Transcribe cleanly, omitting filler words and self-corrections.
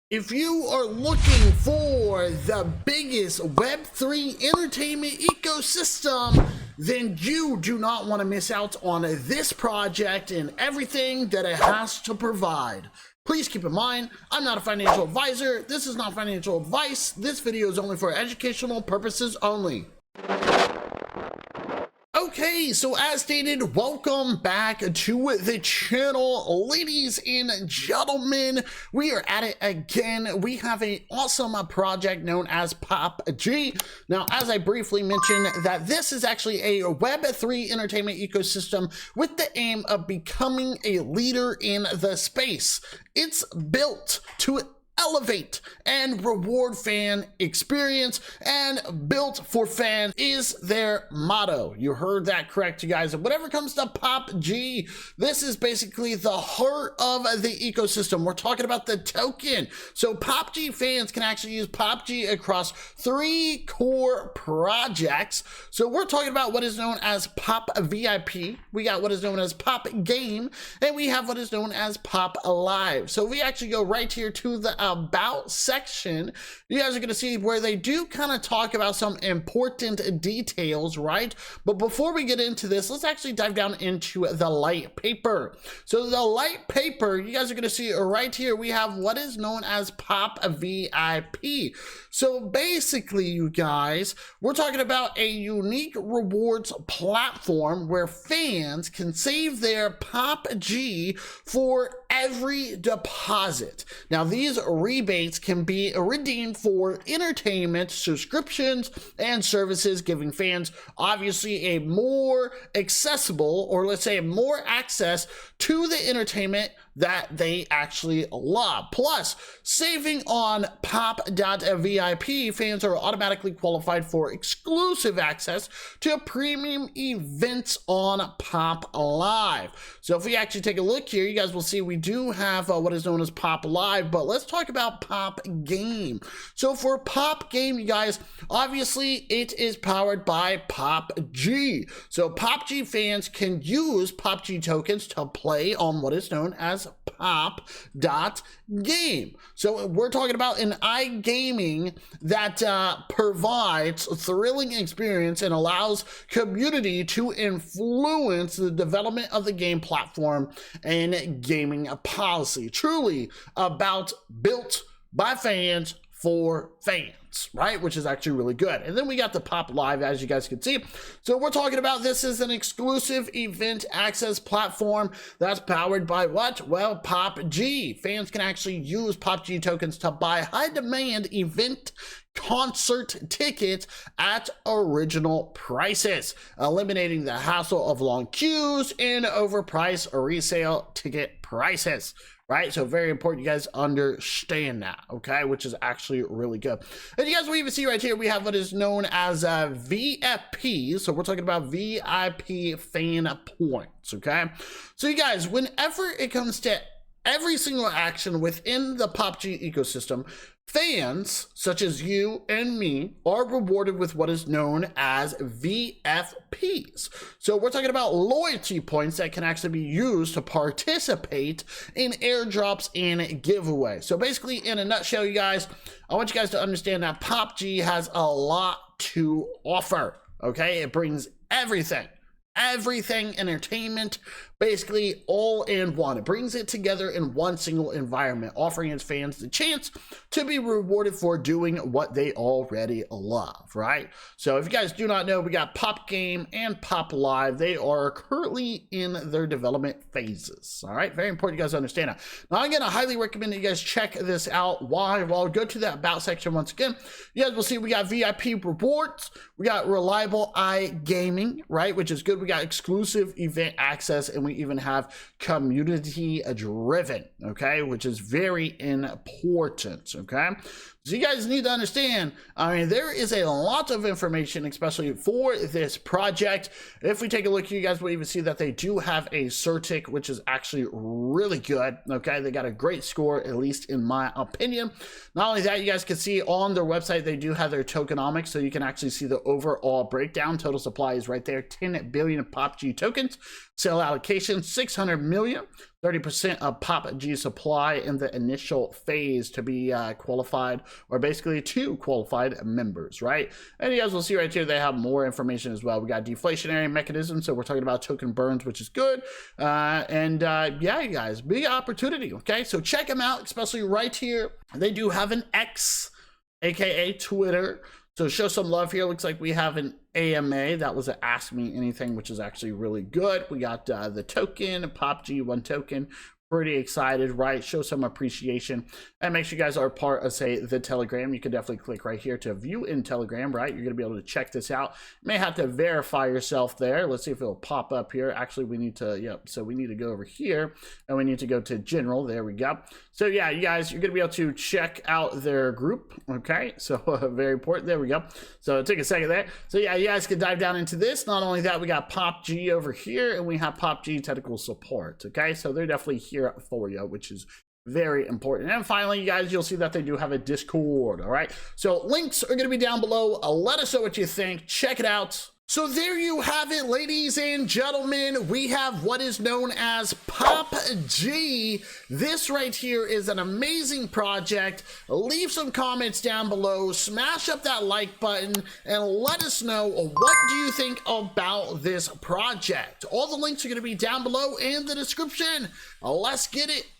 If you are looking for the biggest Web3 entertainment ecosystem, then you do not want to miss out on this project and everything that it has to provide. Please keep in mind, I'm not a financial advisor. This is not financial advice. This video is only for educational purposes only. Okay, so as stated, welcome back to the channel, ladies and gentlemen. We are at it again. We have an awesome project known as POPG. Now, as I briefly mentioned, that this is actually a Web3 entertainment ecosystem with the aim of becoming a leader in the space. It's built to elevate and reward fan experience, and built for fans is their motto. You heard that correct, you guys. And whatever comes to POPG, this is basically the heart of the ecosystem. We're talking about the token. So POPG fans can actually use POPG across 3 core projects. So we're talking about what is known as POP.VIP. We got what is known as POP.GAME, and we have what is known as POP.Live. So we actually go right here to the about section. You guys are going to see where they do kind of talk about some important details, right? But before we get into this, let's actually dive down into the light paper. So the light paper, you guys are going to see right here, we have what is known as POP.VIP. So basically, you guys, we're talking about a unique rewards platform where fans can save their POPG for every deposit. Now, these rebates can be redeemed for entertainment, subscriptions, and services, giving fans obviously a more accessible, or let's say more access to the entertainment that they actually love. Plus, saving on POP.VIP, fans are automatically qualified for exclusive access to premium events on POP.Live. So if we actually take a look here, you guys will see we do have what is known as POP.Live, but let's talk about POP.GAME. So for POP.GAME, you guys, obviously it is powered by POPG. So POPG fans can use POPG tokens to play on what is known as POP.GAME. So we're talking about an iGaming that provides a thrilling experience and allows community to influence the development of the game platform and gaming policy. Truly about built by fans for fans, right? Which is actually really good. And then we got the POP.Live, as you guys can see. So we're talking about this is an exclusive event access platform that's powered by what? Well, POPG. Fans can actually use POPG tokens to buy high demand event concert tickets at original prices, eliminating the hassle of long queues and overpriced resale ticket prices. Right, so very important you guys understand that, okay, which is actually really good. And you guys will even see right here, we have what is known as VFP, so we're talking about VIP fan points, okay? So you guys, whenever it comes to every single action within the POPG ecosystem, fans, such as you and me, are rewarded with what is known as VFPs. So we're talking about loyalty points that can actually be used to participate in airdrops and giveaways. So basically, in a nutshell, you guys, I want you guys to understand that POPG has a lot to offer, okay? It brings everything entertainment, basically all in one. It brings it together in one single environment, offering its fans the chance to be rewarded for doing what they already love, right? So if you guys do not know, we got POP.GAME and POP.Live. They are currently in their development phases, all right? Very important you guys understand that. Now, again, I highly recommend that you guys check this out. Why? Well, go to the About section once again. You guys will see we got VIP rewards, we got reliable iGaming, right, which is good. We got exclusive event access, and we even have community driven, okay, which is very important, okay? So you guys need to understand, I mean, there is a lot of information, especially for this project. If we take a look, you guys will even see that they do have a CerTic, which is actually really good, okay? They got a great score, at least in my opinion. Not only that, you guys can see on their website, they do have their tokenomics, so you can actually see the overall breakdown. Total supply is right there, 10 billion POPG tokens. Sale allocation allocation 600 million, 30% of POP.G supply in the initial phase to be qualified, or basically 2 qualified members, right? And you guys will see right here they have more information as well. We got deflationary mechanism, so we're talking about token burns, which is good. Yeah, you guys, big opportunity. Okay, so check them out, especially right here. They do have an X, aka Twitter. So show some love here. Looks like we have an AMA. That was an Ask Me Anything, which is actually really good. We got the token, POPG 1 token. Pretty excited, right? Show some appreciation, and make sure you guys are part of, say, the Telegram. You can definitely click right here to view in Telegram, right? You're gonna be able to check this out. You may have to verify yourself there. Let's see if it'll pop up here. Actually, we need to, yep, so we need to go over here, and we need to go to general. There we go. So yeah, you guys, you're gonna be able to check out their group, okay? So very important. There we go. So take a second there. So yeah, you guys can dive down into this. Not only that, we got POPG over here, and we have POPG technical support, okay? So they're definitely here for you, which is very important. And finally, you guys, you'll see that they do have a Discord. All right, so links are going to be down below. Let us know what you think. Check it out. So there you have it, ladies and gentlemen. We have what is known as POPG. This right here is an amazing project. Leave some comments down below, smash up that like button, and let us know what do you think about this project. All the links are going to be down below in the description. Let's get it.